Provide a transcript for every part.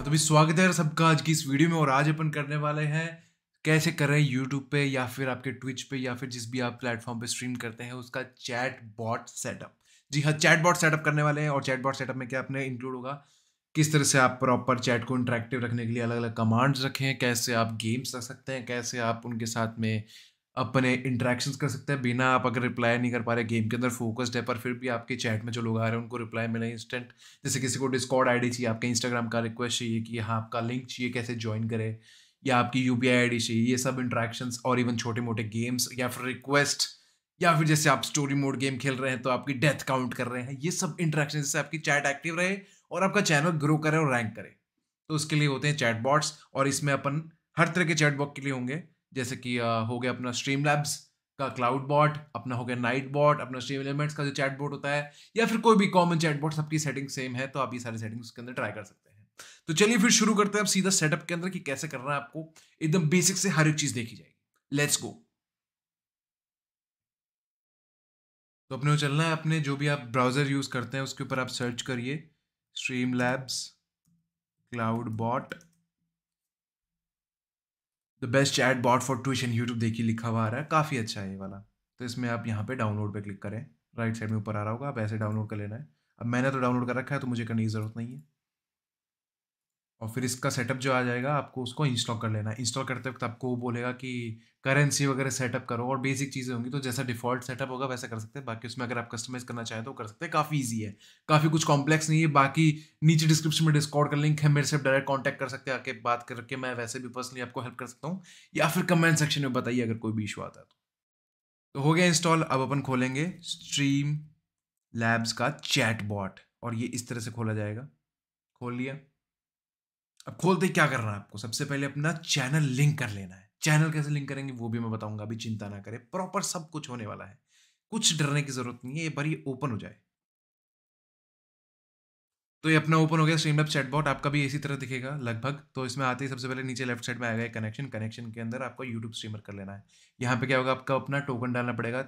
तो भी स्वागत है सबका आज की इस वीडियो में। और आज अपन करने वाले हैं कैसे कर रहे हैं यूट्यूब पे या फिर आपके ट्विच पे या फिर जिस भी आप प्लेटफॉर्म पे स्ट्रीम करते हैं उसका चैट बॉट सेटअप। जी हाँ, चैट बॉट सेटअप करने वाले हैं। और चैट बॉट सेटअप में क्या अपने इंक्लूड होगा, किस तरह से आप प्रॉपर चैट को इंटरेक्टिव रखने के लिए अलग अलग कमांड्स रखें, कैसे आप गेम्स रख सकते हैं, कैसे आप उनके साथ में अपने इंटरेक्शंस कर सकते हैं बिना आप अगर रिप्लाई नहीं कर पा रहे, गेम के अंदर फोकस्ड है पर फिर भी आपके चैट में जो लोग आ रहे हैं उनको रिप्लाई मिले इंस्टेंट। जैसे किसी को डिस्कॉर्ड आईडी चाहिए, आपके इंस्टाग्राम का रिक्वेस्ट चाहिए कि हाँ आपका लिंक चाहिए कैसे ज्वाइन करे, या आपकी यूपीआई आईडी चाहिए, ये सब इंटरेक्शंस और इवन छोटे मोटे गेम्स या फिर रिक्वेस्ट, या फिर जैसे आप स्टोरी मोड गेम खेल रहे हैं तो आपकी डेथ काउंट कर रहे हैं, ये सब इंटरेक्शन से आपकी चैट एक्टिव रहे और आपका चैनल ग्रो करे और रैंक करे। तो उसके लिए होते हैं चैट बॉट्स। और इसमें अपन हर तरह के चैट बॉट के लिए होंगे। जैसे कि हो गया अपना स्ट्रीम लैब्स का क्लाउड बॉट, अपना हो गया नाइट बॉट, अपना स्ट्रीम एलिमेंट्स का जो चैट बॉट होता है, या फिर कोई भी कॉमन चैट बॉट, सबकी सेटिंग सेम है तो आप ये सारी सेटिंग्स उसके अंदर ट्राई कर सकते हैं। तो चलिए फिर शुरू करते हैं अब सीधा सेटअप के अंदर कि कैसे करना है आपको। एकदम बेसिक से हर एक चीज देखी जाएगी। Let's go. तो अपने को चलना है, अपने जो भी आप ब्राउजर यूज करते हैं उसके ऊपर आप सर्च करिए Streamlabs Cloudbot the best chatbot for Twitch and YouTube. देखिए लिखा हुआ आ रहा है, काफ़ी अच्छा है ये वाला। तो इसमें आप यहाँ पे डाउनलोड पे क्लिक करें, राइट साइड में ऊपर आ रहा होगा, आप ऐसे डाउनलोड कर लेना है। अब मैंने तो डाउनलोड कर रखा है तो मुझे करने की ज़रूरत नहीं है। और फिर इसका सेटअप जो आ जाएगा आपको उसको इंस्टॉल कर लेना है। इंस्टॉल करते वक्त आपको वो बोलेगा कि करेंसी वगैरह सेटअप करो और बेसिक चीज़ें होंगी, तो जैसा डिफ़ॉल्ट सेटअप होगा वैसा कर सकते हैं। बाकी उसमें अगर आप कस्टमाइज़ करना चाहें तो कर सकते हैं, काफ़ी ईज़ी है, काफ़ी कुछ कॉम्प्लेक्स नहीं है। बाकी नीचे डिस्क्रिप्शन में डिस्कॉर्ड का लिंक है, मेरे से डायरेक्ट कॉन्टैक्ट कर सकते हैं, आके बात करके मैं वैसे भी पर्सनली आपको हेल्प कर सकता हूँ, या फिर कमेंट सेक्शन में बताइए अगर कोई भी इशू आता है तो हो गया इंस्टॉल। अब अपन खोलेंगे स्ट्रीम लैब्स का चैट बॉट और ये इस तरह से खोला जाएगा। खोल लिया। अब खोलते ही क्या करना है आपको, सबसे पहले अपना चैनल लिंक कर लेना है। चैनल कैसे लिंक करेंगे वो भी मैं बताऊंगा, अभी चिंता ना करें, प्रॉपर सब कुछ होने वाला है, कुछ डरने की जरूरत नहीं है, ये बार ये ओपन हो जाए। तो ये अपना ओपन हो गया स्ट्रीमलैब्स चैटबॉट, आपका भी इसी तरह दिखेगा लगभग। तो इसमें आते ही सबसे पहले नीचे लेफ्ट साइड में आएगा कनेक्शन। कनेक्शन के अंदर आपको यूट्यूब स्ट्रीमर कर लेना है। यहाँ पे क्या होगा, आपका अपना टोकन डालना पड़ेगा,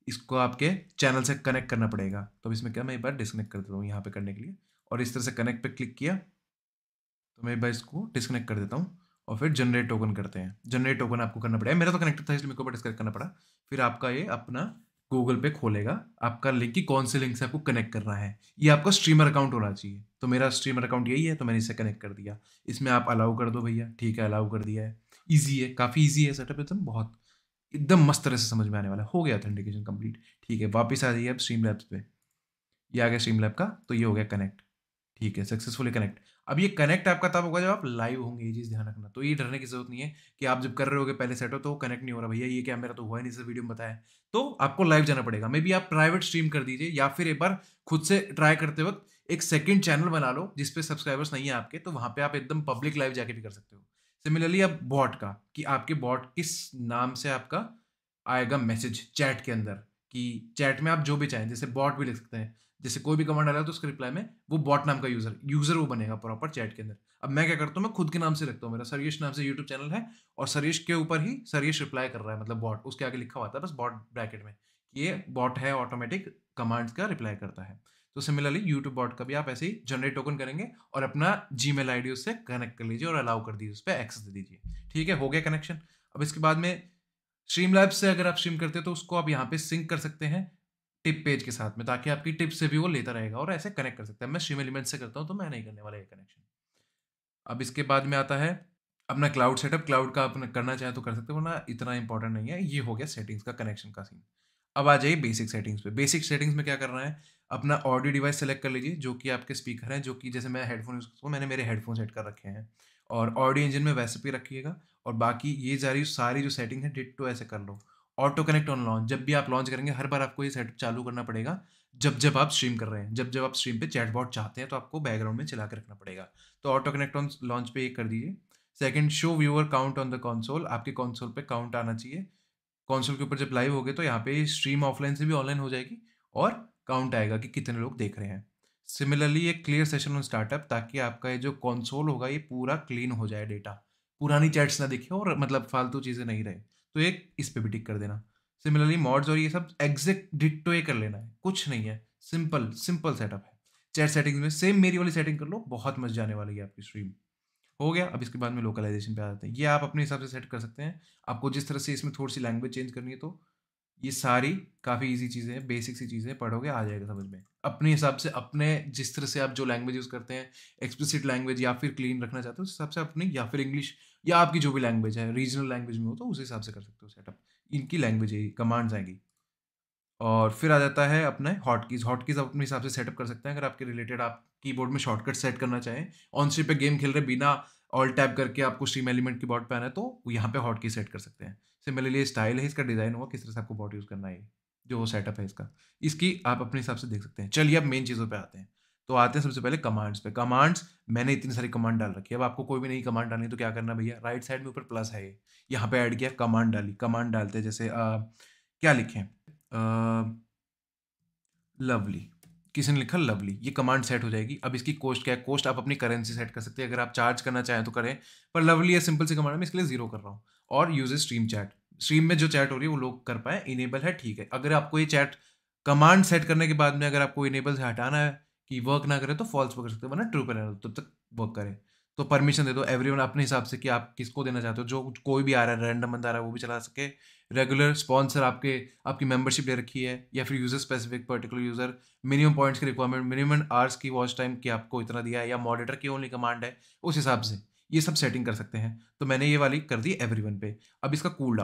इसको आपके चैनल से कनेक्ट करना पड़ेगा। तो अब इसमें क्या, मैं एक बार डिस्कनेक्ट कर देता हूँ यहाँ पे करने के लिए, और इस तरह से कनेक्ट पे क्लिक किया तो मैं एक बार इसको डिस्कनेक्ट कर देता हूँ। और फिर जनरेट टोकन करते हैं। जनरेट टोकन आपको करना पड़ेगा, मेरा तो कनेक्टेड था इसलिए मेरे को डिस्कनेक्ट करना पड़ा। फिर आपका ये अपना गूगल पे खोलेगा आपका लिंक, की कौन से लिंक से आपको कनेक्ट करना है। ये आपका स्ट्रीमर अकाउंट होना चाहिए, तो मेरा स्ट्रीमर अकाउंट यही है तो मैंने इसे कनेक्ट कर दिया। इसमें आप अलाउ कर दो भैया, ठीक है अलाउ कर दिया है। ईजी है, काफ़ी ईजी है सेटअप, एकदम बहुत एकदम मस्त तरह से समझ में आने वाला है। हो गया ऑथेंटिकेशन कंप्लीट, ठीक है। वापस आ जाइए अब स्ट्रीम लैब्स पे, ये आ गया स्ट्रीम लैब का, तो ये हो गया कनेक्ट, ठीक है सक्सेसफुली कनेक्ट। अब ये कनेक्ट आपका तब होगा जब आप लाइव होंगे, ये चीज़ ध्यान रखना। तो ये डरने की जरूरत नहीं है कि आप जब कर रहे होगे पहले सेट हो तो कनेक्ट नहीं हो रहा, भैया ये क्या मेरा तो हुआ ही नहीं, जैसे वीडियो में बताया। तो आपको लाइव जाना पड़ेगा। मे बी आप प्राइवेट स्ट्रीम कर दीजिए, या फिर एक बार खुद से ट्राई करते वक्त एक सेकंड चैनल बना लो जिसपे सब्सक्राइबर्स नहीं है आपके, तो वहां पे आप एकदम पब्लिक लाइव जाके भी कर सकते हो। सिमिलरली अब बॉट का, कि आपके बॉट किस नाम से आपका आएगा मैसेज चैट के अंदर, कि चैट में आप जो भी चाहें, जैसे बॉट भी लिख सकते हैं, जैसे कोई भी कमांड डाला तो उसके रिप्लाई में वो बॉट नाम का यूजर वो बनेगा प्रॉपर चैट के अंदर। अब मैं क्या करता हूँ, मैं खुद के नाम से रखता हूँ, मेरा सरियश नाम से यूट्यूब चैनल है, और सरियश के ऊपर ही सरियश रिप्लाई कर रहा है, मतलब बॉट उसके आगे लिखा हुआ था बस बॉट ब्रैकेट में, कि ये बॉट है, ऑटोमेटिक कमांड्स का रिप्लाई करता है। तो सिमिलरली यूट्यूब बॉट का भी आप ऐसे ही जनरेट टोकन करेंगे और अपना जीमेल आईडी उससे कनेक्ट कर लीजिए और अलाउ कर दीजिए, उस पर एक्सेस दे दीजिए। ठीक है, हो गया कनेक्शन। अब इसके बाद में स्ट्रीमलैब्स से अगर आप स्ट्रीम करते हैं तो उसको आप यहाँ पे सिंक कर सकते हैं टिप पेज के साथ में, ताकि आपकी टिप से भी वो लेता रहेगा और ऐसे कनेक्ट कर सकता है। मैं स्ट्रीम एलिमेंट से करता हूँ तो मैं नहीं करने वाला ये कनेक्शन। अब इसके बाद में आता है अपना क्लाउड सेटअप। क्लाउड का अपना करना चाहे तो कर सकते हो, वरना इतना इंपॉर्टेंट नहीं है। ये हो गया सेटिंग्स का, कनेक्शन का सीन। अब आ जाइए बेसिक सेटिंग्स पे। बेसिक सेटिंग्स में क्या करना है, अपना ऑडियो डिवाइस सेलेक्ट कर लीजिए, जो कि आपके स्पीकर हैं, जो कि जैसे मैं हेडफोन यूज करता हूँ, मैंने मेरे हेडफोन सेट कर रखे हैं। और ऑडियो इंजन में वैसे भी रखिएगा। और बाकी ये सारी जो सेटिंग है डिट्टो ऐसे कर लो। ऑटो कनेक्ट ऑन लॉन्च, जब भी आप लॉन्च करेंगे हर बार आपको ये सेटअप चालू करना पड़ेगा, जब जब आप स्ट्रीम कर रहे हैं। जब जब आप स्ट्रीम पे चैटबॉट चाहते हैं तो आपको बैकग्राउंड में चला के रखना पड़ेगा। तो ऑटो कनेक्ट ऑन लॉन्च पे ये कर दीजिए। Second, show viewer count on the console, आपके कंसोल पे काउंट आना चाहिए। कंसोल के ऊपर जब लाइव होगे तो यहाँ पे स्ट्रीम ऑफलाइन से भी ऑनलाइन हो जाएगी और काउंट आएगा कि कितने लोग देख रहे हैं। सिमिलरली एक क्लियर सेशन ऑन स्टार्टअप, ताकि आपका ये जो कंसोल होगा ये पूरा क्लीन हो जाए, डेटा पुरानी चैट्स ना दिखे और मतलब फालतू चीज़ें नहीं रहे। तो एक इस पे भी टिक कर देना। सिमिलरली मॉड्स और ये सब एग्जैक्ट डिट्टो ये कर लेना है, कुछ नहीं है, सिंपल सिंपल सेटअप है। चैट सेटिंग्स में सेम मेरी वाली सेटिंग कर लो, बहुत मजा आने वाली है आपकी स्ट्रीम। हो गया। अब इसके बाद में लोकलाइजेशन पे आ जाते हैं। ये आप अपने हिसाब से सेट कर सकते हैं। आपको जिस तरह से इसमें थोड़ी-सी लैंग्वेज चेंज करनी है तो ये सारी काफ़ी ईज़ी चीज़ें हैं, बेसिक सी चीज़ें हैं, पढ़ोगे आ जाएगा समझ में। अपने हिसाब से अपने जिस तरह से आप जो लैंग्वेज यूज़ करते हैं, एक्सप्लिसिट लैंग्वेज या फिर क्लीन रखना चाहते हो, उस हिसाब से अपनी या फिर इंग्लिश या आपकी जो भी लैंग्वेज है, रीजनल लैंग्वेज में हो तो उस हिसाब से कर सकते हो सेटअप। इनकी लैंग्वेज है, कमांड्स आएँगी। और फिर आ जाता है अपने हॉटकीज़। हॉटकीज़ आप अपने हिसाब से सेटअप कर सकते हैं अगर आपके रिलेटेड आप कीबोर्ड में शॉर्टकट सेट करना चाहें। ऑन स्ट्रीम पे गेम खेल रहे बिना ऑल्ट टैब करके आपको स्ट्रीम एलिमेंट कीबोर्ड पे आना है तो यहाँ पे हॉटकी सेट कर सकते हैं। सिमिलरली ये स्टाइल है, इसका डिज़ाइन होगा, किस तरह से आपको बॉट यूज़ करना है, जो सेटअप है इसका। इसकी आप अपने हिसाब से देख सकते हैं। चलिए अब मेन चीज़ों पे आते हैं। तो आते हैं सबसे पहले कमांड्स पे। कमांड्स मैंने इतनी सारी कमांड डाल रखी है। अब आपको कोई भी नई कमांड डालनी है तो क्या करना है भैया, राइट साइड में ऊपर प्लस है ये। यहाँ पे ऐड किया, कमांड डाली। कमांड डालते हैं जैसे क्या लिखें? लवली। किसी ने लिखा लवली, ये कमांड सेट हो जाएगी। अब इसकी कॉस्ट क्या है? कॉस्ट आप अपनी करेंसी सेट कर सकते हैं। अगर आप चार्ज करना चाहें तो करें, पर लवली है सिंपल सी कमांड है, मैं इसके लिए 0 कर रहा हूँ। और यूजेस स्ट्रीम चैट। स्ट्रीम में जो चैट हो रही है वो लोग कर पाएँ, इनेबल है, ठीक है। अगर आपको ये चैट कमांड सेट करने के बाद में अगर आपको इनेबल से हटाना है कि वर्क ना करे तो फॉल्स पकड़ सकते हो, वरना ट्रू पे रहने दो, तब तक वर्क करे। तो परमिशन दे दो एवरीवन अपने हिसाब से कि आप किसको देना चाहते हो। जो कोई भी आ रहा है, रैंडम बंदा आ रहा है वो भी चला सके। रेगुलर स्पॉन्सर आपकी मेंबरशिप ले रखी है या फिर user specific particular user, minimum points की रिक्वायरमेंट, मिनिमम आवर्स की वॉच टाइम की आपको इतना दिया है या मॉडरेटर की ओनली कमांड है, उस हिसाब से ये सब सेटिंग कर सकते हैं। तो मैंने ये वाली कर दी एवरीवन पे। अब इसका कूल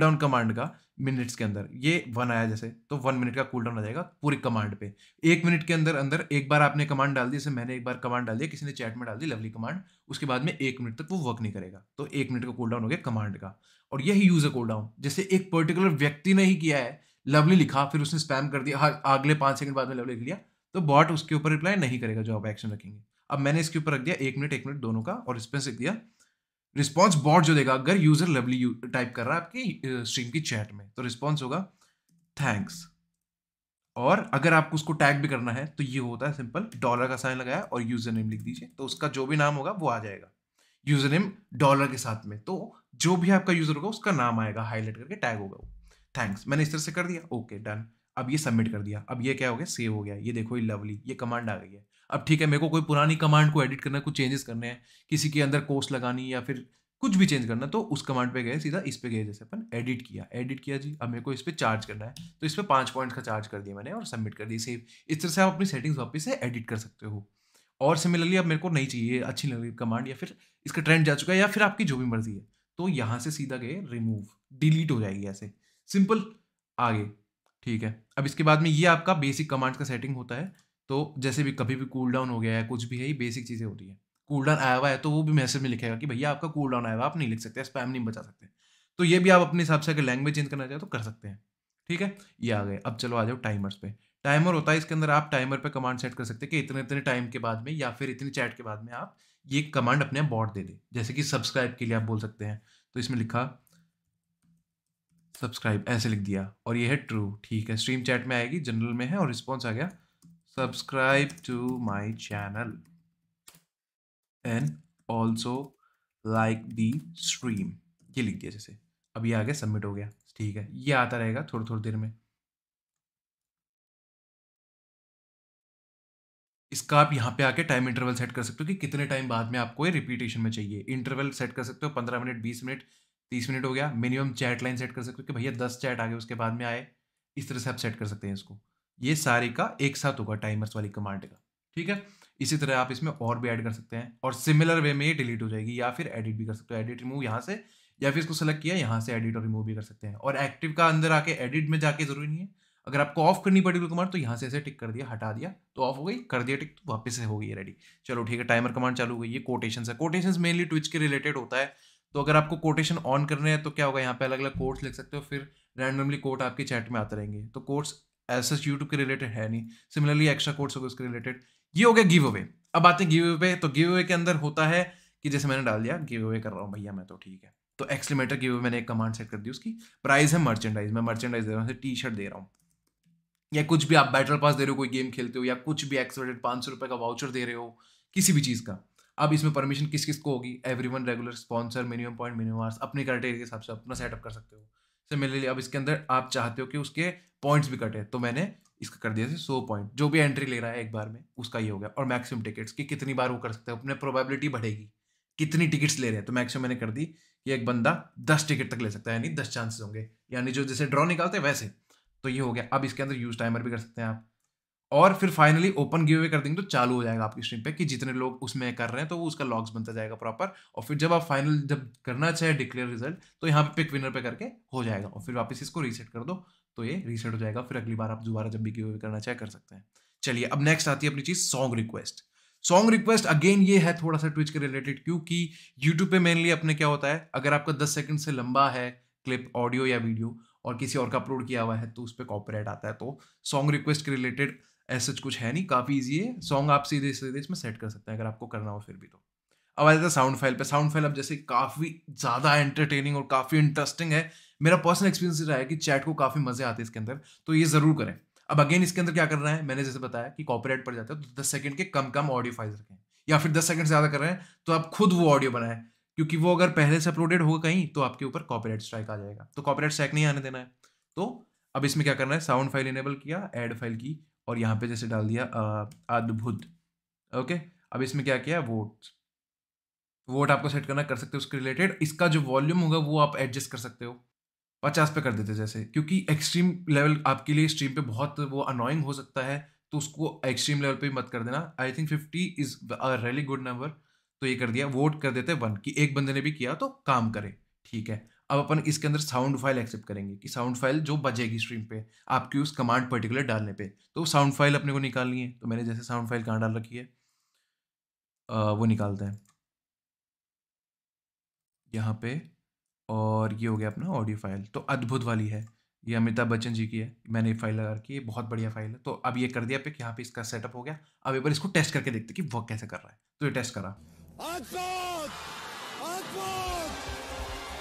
डाउन कमांड का मिनट्स के अंदर ये 1 आया जैसे तो 1 मिनट का कूल डाउन आ जाएगा पूरी कमांड पे। 1 मिनट के अंदर अंदर एक बार आपने कमांड डाल दी, जैसे मैंने एक बार कमांड डाल दिया, किसी ने चैट में डाल दी लवली कमांड, उसके बाद में 1 मिनट तक वो वर्क नहीं करेगा। तो 1 मिनट का कूल डाउन हो गया कमांड का। और यही यूजर कूल डाउन, जैसे एक पर्टिकुलर व्यक्ति ने ही किया है, लवली लिखा फिर उसने स्पैम कर दिया, अगले 5 सेकंड बाद में लवली लिख लिया, तो बॉट उसके ऊपर रिप्लाई नहीं करेगा जो आप एक्शन रखेंगे। अब मैंने इसके ऊपर रख दिया 1 मिनट दोनों का, और इस पर लिख दिया रिस्पॉन्स बॉट जो देगा अगर यूजर लवली टाइप कर रहा है आपकी स्ट्रीम की चैट में, तो रिस्पॉन्स होगा थैंक्स। और अगर आपको उसको टैग भी करना है तो ये होता है सिंपल, डॉलर का साइन लगाया और यूजर नेम लिख दीजिए, तो उसका जो भी नाम होगा वो आ जाएगा यूजर नेम डॉलर के साथ में। तो जो भी आपका यूजर होगा उसका नाम आएगा, हाईलाइट करके टैग होगा वो। थैंक्स मैंने इस तरह से कर दिया, ओके डन। अब ये सबमिट कर दिया। अब ये क्या हो गया, सेव हो गया। ये देखो ये लवली, ये कमांड आ गई है। अब ठीक है, मेरे को कोई पुरानी कमांड को एडिट करना है, कुछ चेंजेस करने हैं, किसी के अंदर कोस्ट लगानी या फिर कुछ भी चेंज करना, तो उस कमांड पे गए, सीधा इस पे गए, जैसे अपन एडिट किया जी। अब मेरे को इस पे चार्ज करना है तो इस पे 5 पॉइंट्स का चार्ज कर दिया मैंने और सबमिट कर दी, सेव। इस तरह से आप अपनी सेटिंग्स वापस से एडिट कर सकते हो। और सिमिलरली अब मेरे को नहीं चाहिए, अच्छी लग रही कमांड या फिर इसका ट्रेंड जा चुका है या फिर आपकी जो भी मर्जी है, तो यहाँ से सीधा गए रिमूव, डिलीट हो जाएगी ऐसे सिंपल, आगे। ठीक है, अब इसके बाद में ये आपका बेसिक कमांड्स का सेटिंग होता है। तो जैसे भी कभी भी कूल डाउन हो गया है, कुछ भी है, ये बेसिक चीज़ें होती है। कूल डाउन आया हुआ है तो वो भी मैसेज में लिखेगा कि भैया आपका कूल डाउन आया हुआ है, आप नहीं लिख सकते, स्पैम नहीं बचा सकते। तो ये भी आप अपने हिसाब से अगर लैंग्वेज चेंज करना चाहे तो कर सकते हैं। ठीक है, ये आ गए। अब चलो आ जाओ टाइमर्स पे। टाइमर होता है, इसके अंदर आप टाइमर पे कमांड सेट कर सकते हैं कि इतने-इतने टाइम के बाद में या फिर इतनी चैट के बाद में आप ये कमांड अपने आप बॉट दे दे। जैसे कि सब्सक्राइब के लिए आप बोल सकते हैं। तो इसमें लिखा सब्सक्राइब, ऐसे लिख दिया और ये है ट्रू। ठीक है, स्ट्रीम चैट में आएगी, जनरल में है और रिस्पॉन्स आ गया subscribe to my channel and also like the stream, ये लिख दिया जैसे। अब ये आ गया, सबमिट हो गया। ठीक है, ये आता रहेगा थोड़ी थोड़ी देर में। इसका आप यहाँ पे आके टाइम इंटरवल सेट कर सकते हो कि कितने टाइम बाद में आपको ये रिपीटेशन में चाहिए। इंटरवल सेट कर सकते हो 15 मिनट, 20 मिनट, 30 मिनट हो गया। मिनिमम चैट लाइन सेट कर सकते हो कि भैया 10 चैट आगे उसके बाद में आए। इस तरह से आप सेट कर सकते हैं इसको। ये सारे का एक साथ होगा टाइमर्स वाली कमांड का। ठीक है, इसी तरह आप इसमें और भी ऐड कर सकते हैं और सिमिलर वे में ये डिलीट हो जाएगी या फिर एडिट भी कर सकते हो। एडिट रिमूव यहाँ से, या फिर इसको सेलेक्ट किया यहाँ से एडिट और रिमूव भी कर सकते हैं। और एक्टिव का अंदर आके एडिट में जाके जरूरी नहीं है, अगर आपको ऑफ करनी पड़ी कोई कमांड तो यहाँ से ऐसे टिक कर दिया, हटा दिया तो ऑफ हो गई, कर दिया टिक तो वापस से हो गई रेडी। चलो ठीक है, टाइमर कमांड चालू हो गई। ये कोटेशन है, कोटेशन मेनली ट्विच के रिलेटेड होता है। तो अगर आपको कोटेशन ऑन करने हैं तो क्या होगा, यहाँ पे अलग अलग कोट्स लिख सकते हो, फिर रैंडमली कोट आपके चैट में आते रहेंगे। तो कोट्स ऐसा यूट्यूब के रिलेटेड है नहीं, सिमिलरली एक्स्ट्रा कोट्स होगा उसके रिलेटेड। ये हो गया गिव अवे। अब आते हैं गिव अवे पे। तो गिव अवे के अंदर होता है कि जैसे मैंने डाल दिया गिव अवे कर रहा हूँ भैया मैं, तो ठीक है, तो एक्सक्लेमेटर गिव अवे मैंने एक कमांड सेट कर दी। उसकी प्राइस है मर्चेंडाइज, मैं मर्चेंडाइज दे रहा हूँ, टी शर्ट दे रहा हूँ या कुछ भी, आप बैटल पास दे रहे हो, कोई गेम खेलते हो या कुछ भी, एक्सवर्डेड 500 रुपए का वाउचर दे रहे हो किसी भी चीज़ का। अब इसमें परमिशन किस किस को होगी, everyone, regular, sponsor, minimum point, minimum hours, अपने क्राइटेरिया के हिसाब से अपना सेटअप कर सकते हो। सिमिलरली अब इसके अंदर आप चाहते हो कि उसके पॉइंट्स भी कटे, तो मैंने इसका कर दिया 100 पॉइंट, जो भी एंट्री ले रहा है एक बार में उसका ये हो गया। और मैक्सिमम टिकट्स की कितनी बार वो कर सकते हो, अपने प्रोबेबिलिटी बढ़ेगी कितनी टिकट्स ले रहे हैं, तो मैक्सिमम मैंने कर दी कि एक बंदा 10 टिकट तक ले सकता है, यानी 10 चांसेस होंगे, यानी जो जैसे ड्रॉ निकालते हैं वैसे। तो ये हो गया। अब इसके अंदर यूज टाइमर भी कर सकते हैं आप, और फिर फाइनली ओपन गिव अवे कर देंगे तो चालू हो जाएगा आपकी स्ट्रीम पे कि जितने लोग उसमें कर रहे हैं तो वो उसका लॉग्स बनता जाएगा प्रॉपर। और फिर जब आप फाइनल जब करना चाहे डिक्लेयर रिजल्ट, तो यहाँ पे पिक विनर पे करके हो जाएगा, और फिर वापस इसको रीसेट कर दो तो ये रीसेट हो जाएगा। फिर अगली बार आप दोबारा जब भी गिव अवे करना चाहे कर सकते हैं। चलिए अब नेक्स्ट आती है अपनी चीज song request. Song request again ये है थोड़ा सा ट्विच के रिलेटेड, क्योंकि यूट्यूब पे मेनली अपने क्या होता है, अगर आपका 10 सेकंड से लंबा है क्लिप ऑडियो या वीडियो और किसी और का अपलोड किया हुआ है तो उस पर कॉपीराइट आता है। तो सॉन्ग रिक्वेस्ट के रिलेटेड ऐसा कुछ है नहीं, काफ़ी ईजी है। सॉन्ग आप सीधे सीधे इसमें सेट कर सकते हैं अगर आपको करना हो फिर भी। तो अब आ जाता है साउंड फाइल पे। साउंड फाइल अब जैसे काफ़ी ज़्यादा एंटरटेनिंग और काफ़ी इंटरेस्टिंग है। मेरा पर्सनल एक्सपीरियंस रहा है कि चैट को काफ़ी मज़े आते हैं इसके अंदर, तो ये ज़रूर करें। अब अगेन इसके अंदर क्या करना है, मैंने जैसे बताया कि कॉपीराइट पड़ जाता है, तो 10 सेकंड के कम कम ऑडियो फाइल्स रखें, या फिर 10 सेकंड से ज़्यादा कर रहे हैं तो आप खुद वो ऑडियो बनाएं, क्योंकि वो अगर पहले से अपलोडेड होगा कहीं तो आपके ऊपर कॉपीराइट स्ट्राइक आ जाएगा, तो कॉपीराइट स्ट्राइक नहीं आने देना है। तो अब इसमें क्या करना है, साउंड फाइल इनेबल किया, ऐड फाइल की, और यहाँ पे जैसे डाल दिया अद्भुत। ओके, अब इसमें क्या किया, वोट। वोट आपको सेट करना कर सकते हो उसके रिलेटेड। इसका जो वॉल्यूम होगा वो आप एडजस्ट कर सकते हो, 50 पे कर देते जैसे, क्योंकि एक्सट्रीम लेवल आपके लिए स्ट्रीम पे बहुत वो अनोइंग हो सकता है, तो उसको एक्सट्रीम लेवल पे मत कर देना। I think 50 is a really good number. तो ये कर दिया, वोट कर देते 1 कि एक बंदे ने भी किया तो काम करे, ठीक है। अब अपन इसके अंदर साउंड फाइल एक्सेप्ट करेंगे कि साउंड फाइल जो बजेगी स्ट्रीम पे आपकी उस कमांड पर्टिकुलर डालने पे, तो साउंड फाइल अपने को निकालनी है। तो मैंने जैसे साउंड फाइल कहाँ डाल रखी है, वो निकालते हैं यहाँ पे। और ये हो गया अपना ऑडियो फाइल, तो अद्भुत वाली है, ये अमिताभ बच्चन जी की है, मैंने ये फाइल लगा रखी है, बहुत बढ़िया फाइल है। तो अब ये कर दिया पिक, यहाँ पे इसका सेटअप हो गया। अब एक बार इसको टेस्ट करके देखते हैं कि वर्क कैसे कर रहा है। तो ये टेस्ट करा, अद्भुत! अद्भुत!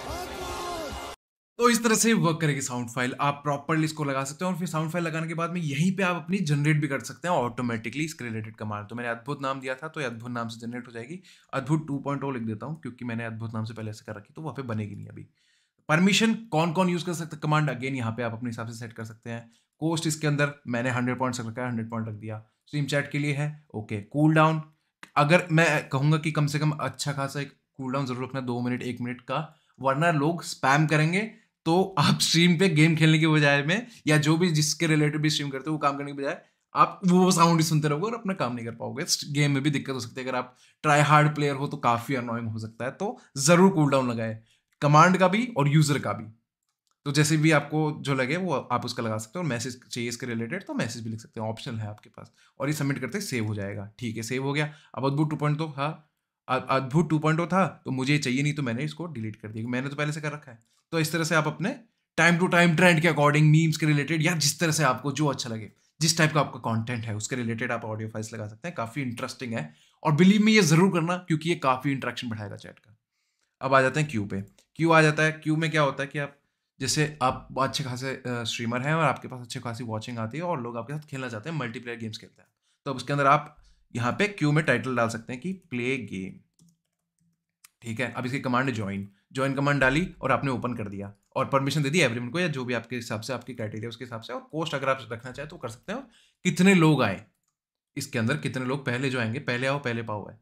अद्भुत! तो इस तरह से वर्क करेगी साउंड फाइल। आप प्रॉपरली इसको लगा सकते हो, और फिर साउंड फाइल लगाने के बाद में यहीं पे आप अपनी जनरेट भी कर सकते हैं ऑटोमेटिकली इसके रिलेटेड कमांड। तो मैंने अद्भुत नाम दिया था, तो ये अद्भुत नाम से जनरेट हो जाएगी। अद्भुत 2.0 लिख देता हूँ, क्योंकि मैंने अद्भुत नाम से पहले से कर रखी, तो वहाँ पे बनेगी नहीं अभी। परमिशन कौन कौन यूज कर सकते हैं कमांड, अगेन यहाँ पे आप अपने हिसाब से सेट कर सकते हैं। कोस्ट इसके अंदर मैंने 100 पॉइंट्स रखा है, 100 पॉइंट रख दिया। स्ट्रीम चैट के लिए है, ओके। कूल डाउन, अगर मैं कहूंगा कि कम से कम अच्छा खासा एक कूल डाउन जरूर रखना, 2 मिनट 1 मिनट का, वरना लोग स्पैम करेंगे। तो आप स्ट्रीम पे गेम खेलने की बजाय में, या जो भी जिसके रिलेटेड भी स्ट्रीम करते हो वो काम करने की बजाय, आप वो साउंड ही सुनते रहोगे और अपना काम नहीं कर पाओगे। गेम में भी दिक्कत हो सकती है, अगर आप ट्राई हार्ड प्लेयर हो तो काफी अनोइंग हो सकता है। तो जरूर कूल डाउन लगाए, कमांड का भी और यूजर का भी। तो जैसे भी आपको जो लगे वो आप उसका लगा सकते हो, और मैसेज चाहिए इसके रिलेटेड तो मैसेज भी लिख सकते हैं, ऑप्शनल है आपके पास। और ये सबमिट करते सेव हो जाएगा, ठीक है, सेव हो गया। अब अद्भुत 2.0 था, अद्भुत 2.0 था, तो मुझे चाहिए नहीं, तो मैंने इसको डिलीट कर दिया, मैंने तो पहले से कर रखा है। तो इस तरह से आप अपने टाइम टू टाइम ट्रेंड के अकॉर्डिंग, मीम्स के रिलेटेड, या जिस तरह से आपको जो अच्छा लगे, जिस टाइप का आपका कंटेंट है उसके रिलेटेड आप ऑडियो फाइल्स लगा सकते हैं। काफी इंटरेस्टिंग है, और बिलीव मी ये जरूर करना, क्योंकि ये काफी इंटरेक्शन बढ़ाएगा चैट का। अब आ जाते हैं क्यू पे। क्यू आ जाता है, क्यू में क्या होता है कि आप जैसे आप अच्छे खासे स्ट्रीमर हैं और आपके पास अच्छी खासी वॉचिंग आती है और लोग आपके साथ खेलना चाहते हैं, मल्टीप्लेयर गेम्स खेलते हैं, तो अब उसके अंदर आप यहाँ पे क्यू में टाइटल डाल सकते हैं कि प्ले गेम, ठीक है। अब इसकी कमांड है ज्वाइन, ज्वाइन कमांड डाली और आपने ओपन कर दिया, और परमिशन दे दी एवरीवन को, या जो भी आपके हिसाब से आपकी क्राइटेरिया उसके हिसाब से। और कोस्ट अगर आप रखना चाहें तो कर सकते हो, कितने लोग आए इसके अंदर, कितने लोग पहले जो आएंगे, पहले आओ पहले पाओ है।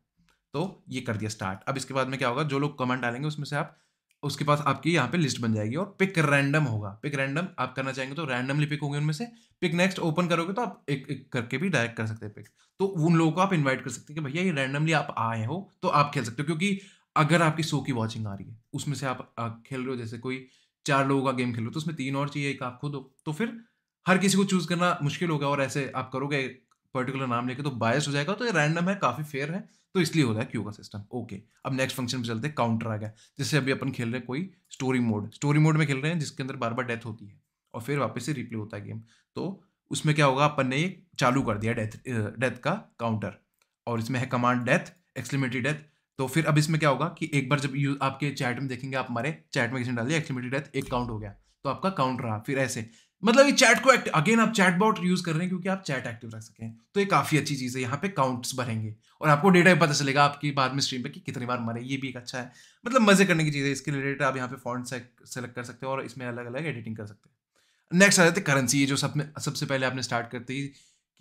तो ये कर दिया स्टार्ट। अब इसके बाद में क्या होगा, जो लोग कमेंट डालेंगे उसमें से आप, उसके पास आपकी यहाँ पे लिस्ट बन जाएगी, और पिक रैंडम होगा। पिक रैंडम आप करना चाहेंगे तो रैंडमली पिक होंगे उनमें से। पिक नेक्स्ट ओपन करोगे तो आप एक एक करके भी डायरेक्ट कर सकते हैं पिक। तो उन लोगों को आप इनवाइट कर सकते हैं कि भैया ये रैंडमली आप आए हो तो आप खेल सकते हो, क्योंकि अगर आपकी 100 की वॉचिंग आ रही है, उसमें से आप खेल रहे हो, जैसे कोई 4 लोगों का गेम खेल रहे हो, तो उसमें 3 और चाहिए, एक आप खुद हो, तो फिर हर किसी को चूज करना मुश्किल होगा। और ऐसे आप करोगे पर्टिकुलर नाम लेके तो बायस हो जाएगा। तो ये रैंडम है, काफी फेयर है, तो इसलिए होता है क्यू का सिस्टम। ओके, अब नेक्स्ट फंक्शन पे चलते हैं। काउंटर आ गया, जैसे अभी अपन खेल रहे हैं कोई स्टोरी मोड में खेल रहे हैं, जिसके अंदर बार बार डेथ होती है और फिर वापस से रिप्ले होता है गेम। तो उसमें क्या होगा, अपन ने ये चालू कर दिया डेथ का काउंटर, और इसमें है कमांड डेथ, एक्सक्लेमेटरी डेथ। तो फिर अब इसमें क्या होगा कि एक बार जब आपके चैट में देखेंगे, आप हमारे चैट में किसी ने डाल दिया एक्सक्लेमेटरी डेथ, एक काउंट हो गया, तो आपका काउंट रहा। फिर ऐसे, मतलब ये चैट को अगेन आप चैट बॉट यूज कर रहे हैं क्योंकि आप चैट एक्टिव रख सकें, तो ये काफी अच्छी चीज है। यहाँ पे काउंट्स बढ़ेंगे और आपको डेटा भी पता चलेगा आपकी बाद में स्ट्रीम पे कि कितनी बार मरे, ये भी एक अच्छा है, मतलब मजे करने की चीज है। इसके रिलेटेड आप यहाँ पे फॉन्ट सेलेक्ट कर सकते हो और इसमें अलग अलग एडिटिंग कर सकते हैं। नेक्स्ट आ जाते हैं करेंसी, ये जो सबसे पहले आपने स्टार्ट करते ही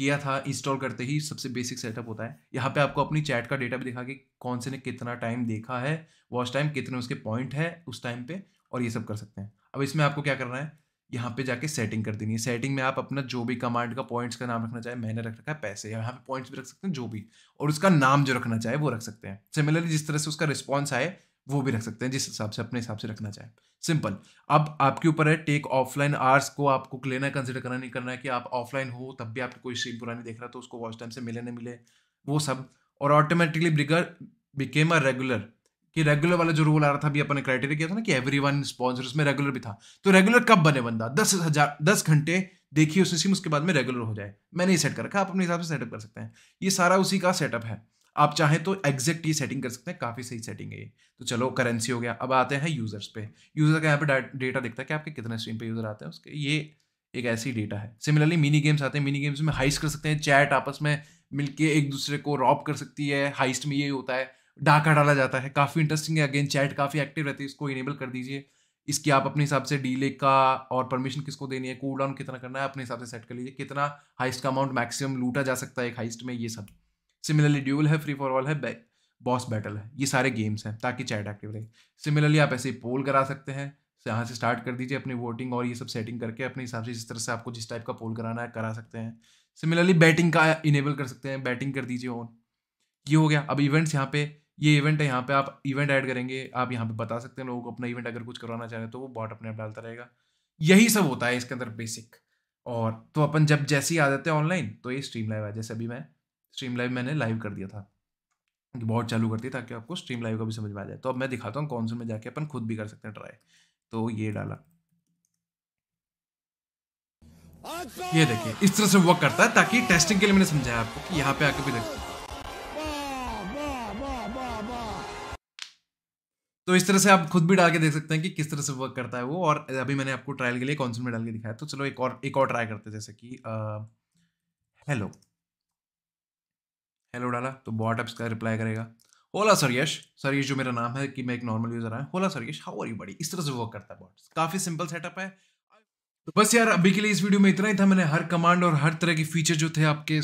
किया था इंस्टॉल करते ही सबसे बेसिक सेटअप होता है। यहाँ पे आपको अपनी चैट का डेटा भी दिखा कि कौन से ने कितना टाइम देखा है, वॉच टाइम कितने उसके पॉइंट है उस टाइम पे, और ये सब कर सकते हैं। अब इसमें आपको क्या करना है, यहाँ पे जाके सेटिंग कर देनी है। सेटिंग में आप अपना जो भी कमांड का पॉइंट्स का नाम रखना चाहे, मैंने रख रखा है पैसे, यहाँ पे पॉइंट्स भी रख सकते हैं जो भी, और उसका नाम जो रखना चाहे वो रख सकते हैं। सिमिलरली जिस तरह से उसका रिस्पॉन्स आए वो भी रख सकते हैं, जिस हिसाब से अपने हिसाब से रखना चाहे। सिंपल। अब आपके ऊपर है, टेक ऑफलाइन आवर्स को आपको लेना है, कंसिडर करना नहीं करना है कि आप ऑफलाइन हो तब भी आपको कोई स्ट्रीम पूरा नहीं देख रहा तो उसको वॉच टाइम से मिले ना मिले, वो सब। और ऑटोमेटिकली ब्रिगर बिकेम अ रेगुलर, कि रेगुलर वाला जो रूल आ रहा था अभी अपने क्राइटेरिया किया था ना कि एवरीवन स्पॉन्सर, उसमें रेगुलर भी था। तो रेगुलर कब बने बंदा, 10 घंटे देखिए उसने सिम, उसके बाद में रेगुलर हो जाए। मैंने ये सेट कर रखा है, आप अपने हिसाब से सेटअप कर सकते हैं। ये सारा उसी का सेटअप है। आप चाहें तो एग्जैक्ट ये सेटिंग कर सकते हैं, काफी सही सेटिंग है ये। तो चलो करेंसी हो गया, अब आते हैं यूजर्स पे। यूजर का यहाँ पे डेटा दिखता है कि आपके कितने स्ट्रीम पे यूजर आते हैं उसके, ये एक ऐसी डेटा है। सिमिलरली मिनी गेम्स आते हैं, मिनी गेम्स में हाइस्ट कर सकते हैं, चैट आपस में मिलके एक दूसरे को रॉब कर सकती है। हाइस्ट में ये होता है, डाका डाला जाता है, काफी इंटरेस्टिंग है। अगेन चैट काफी एक्टिव रहती है, इसको इनेबल कर दीजिए। इसकी आप अपने हिसाब से डीले का और परमिशन किसको देनी है, कूल डाउन कितना करना है, अपने हिसाब से सेट कर लीजिए। कितना हाइस्ट का अमाउंट मैक्सिमम लूटा जा सकता है एक हाइस्ट में, ये सब। सिमिलरली ड्यूल है, फ्री फॉर ऑल है, बॉस बैटल है, ये सारे गेम्स हैं ताकि चैट एक्टिव रहे। सिमिलरली आप ऐसे ही पोल करा सकते हैं, यहाँ से स्टार्ट कर दीजिए अपनी वोटिंग और ये सब सेटिंग करके अपने हिसाब से जिस तरह से आपको जिस टाइप का पोल कराना है करा सकते हैं। सिमिलरली बैटिंग का इनेबल कर सकते हैं, बैटिंग कर दीजिए ऑन। ये हो गया। अब इवेंट्स, यहाँ पे ये इवेंट है, यहाँ पे आप इवेंट ऐड करेंगे, आप यहाँ पे बता सकते हैं लोगों को अपना इवेंट अगर कुछ करवाना चाह रहे हैं तो वो बॉट अपने आप डालता रहेगा। यही सब होता है इसके अंदर बेसिक। और तो अपन जब जैसे ही आ जाते हैं ऑनलाइन तो ये स्ट्रीम लाइव है, जैसे अभी मैं स्ट्रीम लाइव मैंने लाइव कर दिया था, बहुत चालू कर दिया ताकि आपको स्ट्रीम लाइव का भी समझ में आ जाए। तो अब मैं दिखाता हूँ कौन से में जाके अपन खुद भी कर सकते हैं ट्राई। तो ये डाला, ये देखिए इस तरह से वर्क करता है, ताकि टेस्टिंग के लिए मैंने समझाया आपको कि यहाँ पे आके भी देखो। तो इस तरह से आप खुद भी डाल के देख सकते हैं कि किस तरह से वर्क करता है वो। और अभी मैंने आपको ट्रायल के लिए कौन में डाल के दिखाया। तो चलो एक और ट्राई करते हैं, जैसे कि हेलो हेलो डाला तो बॉट अब इसका रिप्लाई करेगा, होला सर यश, सर यश जो मेरा नाम है कि मैं एक नॉर्मल यूजर है, होला sir Yash how are you buddy. इस तरह से वर्क करता है बॉट, काफी सिंपल सेटअप है। तो बस यार अभी के लिए इस वीडियो में इतना ही था। मैंने हर कमांड और हर तरह की फीचर जो थे आपके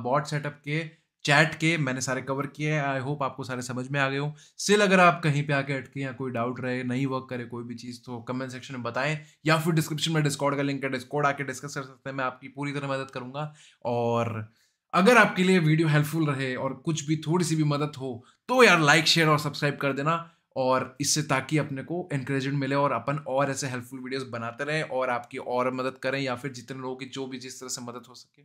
बॉट सेटअप के, चैट के, मैंने सारे कवर किए हैं। आई होप आपको सारे समझ में आ गए हो। स्टिल अगर आप कहीं पे आके अटके या कोई डाउट रहे, नहीं वर्क करे कोई भी चीज़, तो कमेंट सेक्शन में बताएं, या फिर डिस्क्रिप्शन में डिस्कॉर्ड का लिंक है, डिस्कॉर्ड आके डिस्कस कर सकते हैं। मैं आपकी पूरी तरह मदद करूंगा। और अगर आपके लिए वीडियो हेल्पफुल रहे और कुछ भी थोड़ी सी भी मदद हो तो यार लाइक शेयर और सब्सक्राइब कर देना, और इससे ताकि अपने को एनकरेजमेंट मिले और अपन और ऐसे हेल्पफुल वीडियोस बनाते रहें और आपकी और मदद करें, या फिर जितने लोगों की जो भी जिस तरह से मदद हो सके।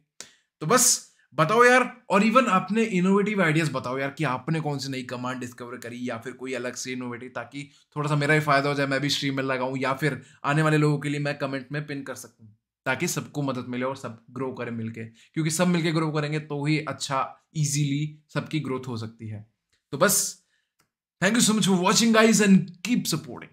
तो बस बताओ यार, और इवन अपने इनोवेटिव आइडियाज बताओ यार कि आपने कौन सी नई कमांड डिस्कवर करी, या फिर कोई अलग से इनोवेटिव, ताकि थोड़ा सा मेरा भी फायदा हो जाए, मैं भी स्ट्रीम में लगाऊं, या फिर आने वाले लोगों के लिए मैं कमेंट में पिन कर सकूं, ताकि सबको मदद मिले और सब ग्रो करें मिलके। क्योंकि सब मिलके ग्रो करेंगे तो ही अच्छा इजीली सबकी ग्रोथ हो सकती है। तो बस, thank you so much for watching guys and keep supporting.